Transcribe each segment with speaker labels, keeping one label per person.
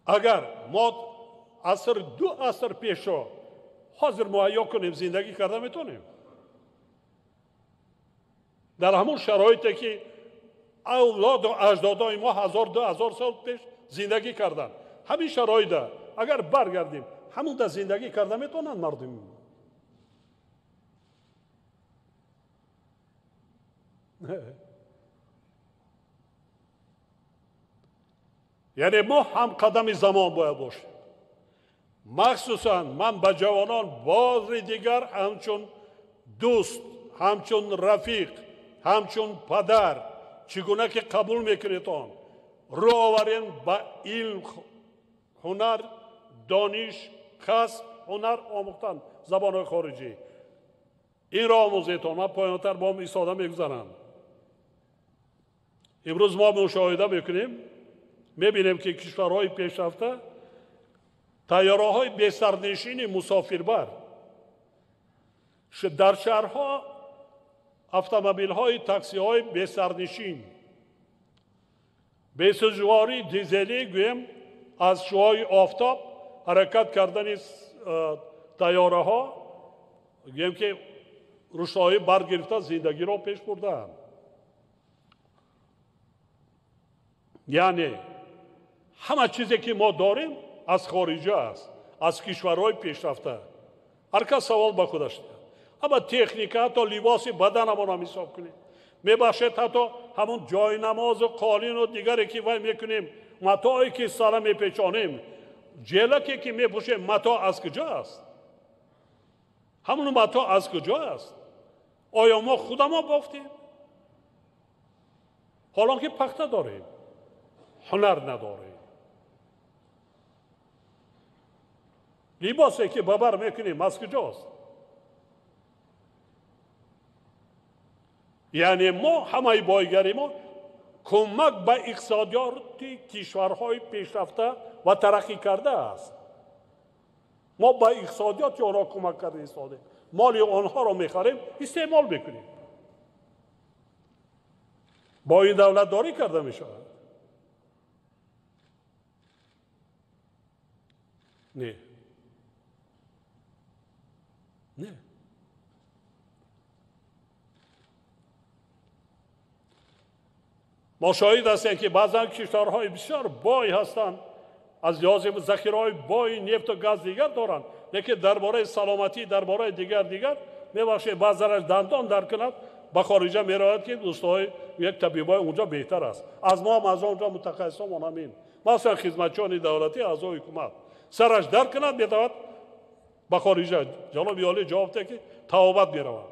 Speaker 1: اگر ما دو عصر پیشو حاضر مهیا کنیم زندگی کرده میتونیم. در همون شرایطی که اولاد و اجدادای ما 1000-2000 سال پیش زندگی کردن، همین شرایط اگر برگردیم همون در زندگی کرده میتونن مردم. یعنی ما هم قدم زمان باید باشیم. مخصوصا من به جوانان بار دیگر همچون دوست، همچون رفیق، همچون پدر چگونه که قبول میکنیتان رو آورین با علم، هنر، دانش، کسب، هنر آموختن زبان خارجی. این را آموزیتان. من پایانتر با هم ایستاده میگذارم. امروز ما مشاهده میکنیم، میبینیم که کشورهای پیشرفته طیاره‌های بی‌سرنشین مسافربر در شهرها اتومبیل‌های تاکسی‌های بی‌سرنشین به سوژواری دیزلی گویم از شعاع آفتاب حرکت کردن طیاره‌ها گویم که روشنایی برگرفته زندگی را پیش بردن. یعنی همه چیزی که ما داریم از خارجی است، از کشورهای پیشرفته. هر کس سوال با خودش دارد. اما تکنیک حتی لباس بدنمان هم حساب کنیم، میبخشد حتی همون جای نماز و قالین و دیگری که وای میکنیم، متاعی که سر میپیچانیم، جلکی که میپوشیم، متاع از کجا است؟ همون متاع از کجا است؟ آیا ما خودمان بافتیم؟ حالا که پخته داریم، هنر نداریم. لباسی که ببر میکنیم از کجاست؟ یعنی ما همه بایگری ما کمک به اقتصادیات کشورهای پیشرفته و ترقی کرده است. ما به اقتصادیات آنها کمک کرده ایستادیم، مال آنها را میخریم، استعمال میکنیم. با این دولت داری کرده میشود؟ نه. نه. ما شاهد هستیم که بعضا کشورهای بسیار بای هستند، از لحاظ ذخیره‌های بای نفت و گاز دیگر دارند، لیکن درباره سلامتی، درباره دیگر میبخشه بعضیش دندان در کند به خارج میرود که دوستای یک طبیبای اونجا بهتر است. از ما هم از اونجا متخصصان همین، مثلا خدمتچیان دولتی، اعضای حکومت سرش در کند میدود به خارج. جناب عالی جواب ده که توابت میرود.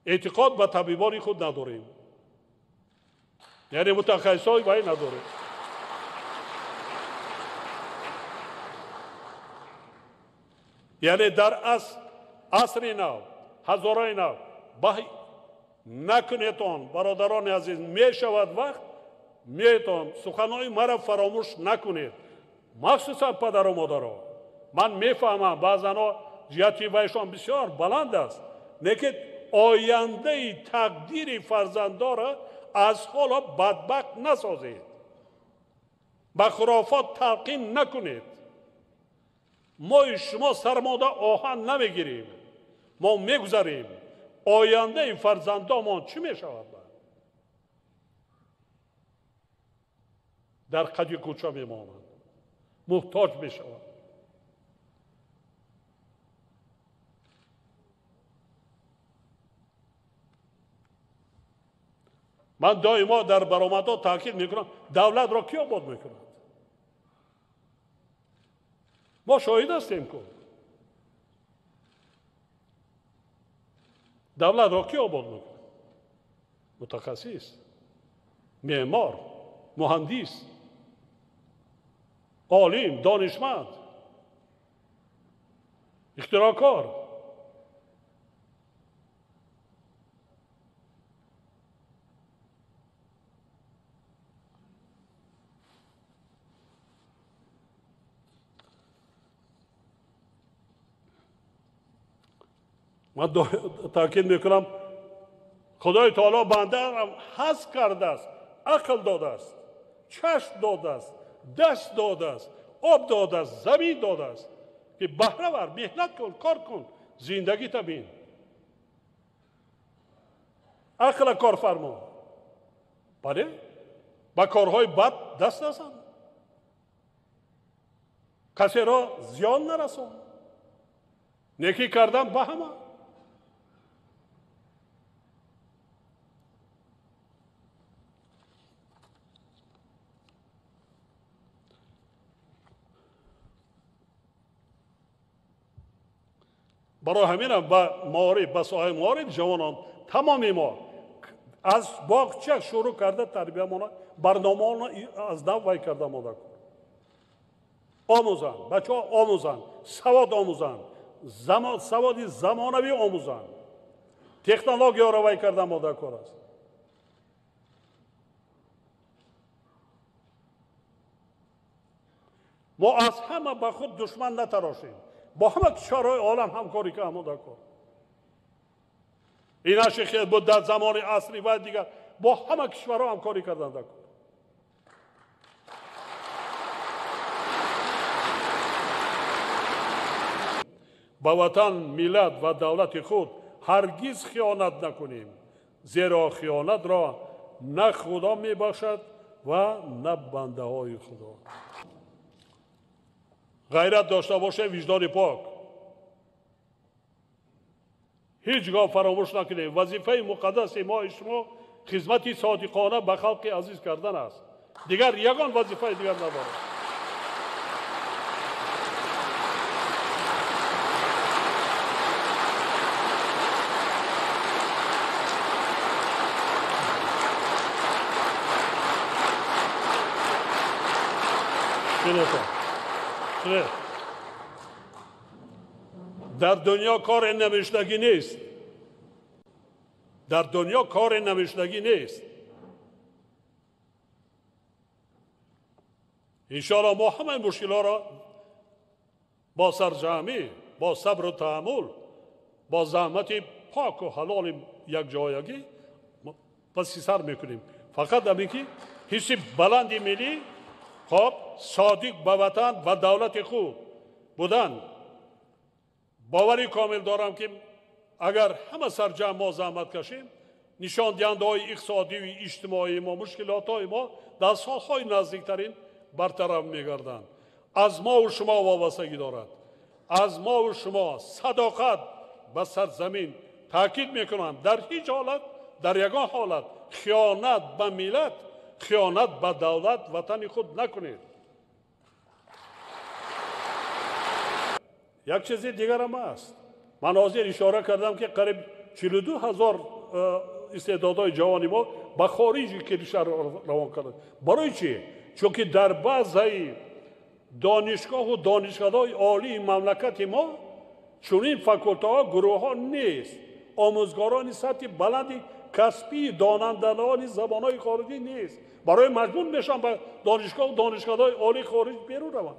Speaker 1: اعتقاد به طبیبان خود نداریم، یعنی متخصصای باید نداریم. یعنی در عصر نو، هزارای نو نکنیتان برادران عزیز، می شود وقت میتون سخنهای مرا فراموش نکنید، مخصوصا پدر و مادرها. من میفهمم بعضا جهتی وایشان بسیار بلند است، لیکن آینده تقدیر فرزندان را از حالا بدبخت نسازید، به خرافات تلقین نکنید. ما شما سرماده آهن نمیگیریم، ما میگذاریم. آینده فرزندانمان چی میشود؟ در قدی کوچه میمانند، محتاج میشود. من دائما در برآمدها تاکید میکنم، دولت را کی آباد میکند؟ ما شاهد هستیم که دولت را کی آباد میکند؟ متخصص، معمار، مهندس، عالم، دانشمند، اختراعکار. من تاکید میکنم خدای تعالی بنده را حس کرده است، عقل داده است، چشم داده است، دست داده است، آب داده است، زمین داده است که بهره ور، محنت کن، کار کن، زندگی تبین. عقل کار فرما. بله؟ با کارهای بد دست نزن. کسی را زیان نرسان. نیکی کردن به همه. برای همین با معارف، با ساحه معارف جوانان تمامی ما از باغچه شروع کرده تربیه مانا برنامه از نو وای کرده ماده کن. آموزن، بچه ها آموزن، سواد آموزن، سواد زمانوی آموزن، تکنولوژی را وای کرده ماده کن است. ما از همه با خود دشمن نتراشیم، با همه کشورهای عالم همکاری که آماده کن. این اشیاء بود در زمان عصری و دیگر با همه کشورها همکاری کردن کن. با وطن، ملت و دولت خود هرگز خیانت نکنیم، زیرا خیانت را نه خدا می بخشد و نه بنده های خدا. غیرت داشته باشه، وجدان پاک. هیچگاه فراموش نکنیم وظیفه مقدس ما شما خدمت صادقانه به خلق عزیز کردن است. دیگر یگان وظیفه دیگر ندارد. در دنیا کار نوشتگی نیست. در دنیا کار نوشتگی نیست. انشاءالله ما همه مشکلات را با سرجمی، با صبر و تحمل، با زحمت پاک و حلال یک جایگی پس سر میکنیم. فقط همین که حس بلند ملی خب صادق به وطن و دولت خود بودن. باوری کامل دارم که اگر همه سرجم ما زحمت کشیم، نشان دهنده های اقتصادی و اجتماعی ما، مشکلات های ما در سالهای نزدیکترین برطرف میگردند. از ما و شما وابستگی دارد. از ما و شما صداقت به سرزمین تاکید میکنم. در هیچ حالت، در یگان حالت خیانت به ملت، خیانت به دولت وطن خود نکنید. یک چیز دیگر هم است. من حاضر اشاره کردم که قریب 42,000 استعدادهای جوانی ما به خارج کشور روان کردند. برای چی؟ چون که در بعضی دانشگاه و دانشکده‌های عالی مملکت ما چنین فاکولته‌ها، گروه‌ها نیست. آموزگاران سطح بلندی کسبی، دانندگان زبان‌های خارجی نیست. برای مجبور میشن به دانشگاه و دانشکده‌های عالی خارج بیرون روند.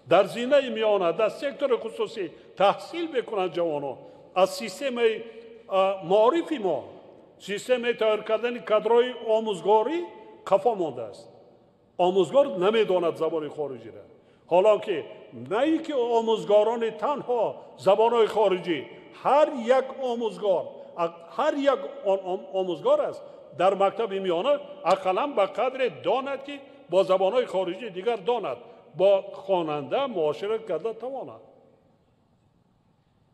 Speaker 1: در زینه میانه، در سکتور خصوصی تحصیل بکنند جوانان. از سیستم معرفی ما، سیستم تیار کردن کادرهای آموزگاری خفا مانده است. آموزگار نمیداند زبان خارجی را. حالا که نه ای که آموزگاران تنها زبانهای خارجی، هر یک آموزگار است در مکتب میانه اقلا به قدر داند که با زبانهای خارجی دیگر داند، با خواننده معاشرت کرده تواند.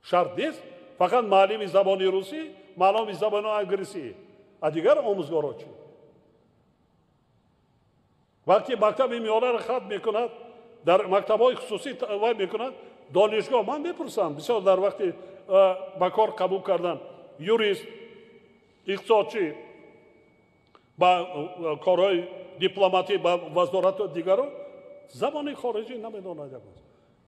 Speaker 1: شرط نیست فقط معلم زبان روسی، معلم زبان انگلیسی. دیگر آموزگارا چی؟ وقتی مکتب میانه را ختم میکند، در مکتب‌های خصوصی وای میکند، دانشگاه من میپرسم بسیار در وقتی به کار قبول کردن یوریست، اقتصادچی، با کارهای دیپلماتی، با وزارت دیگر زبان خارجی نمیداند.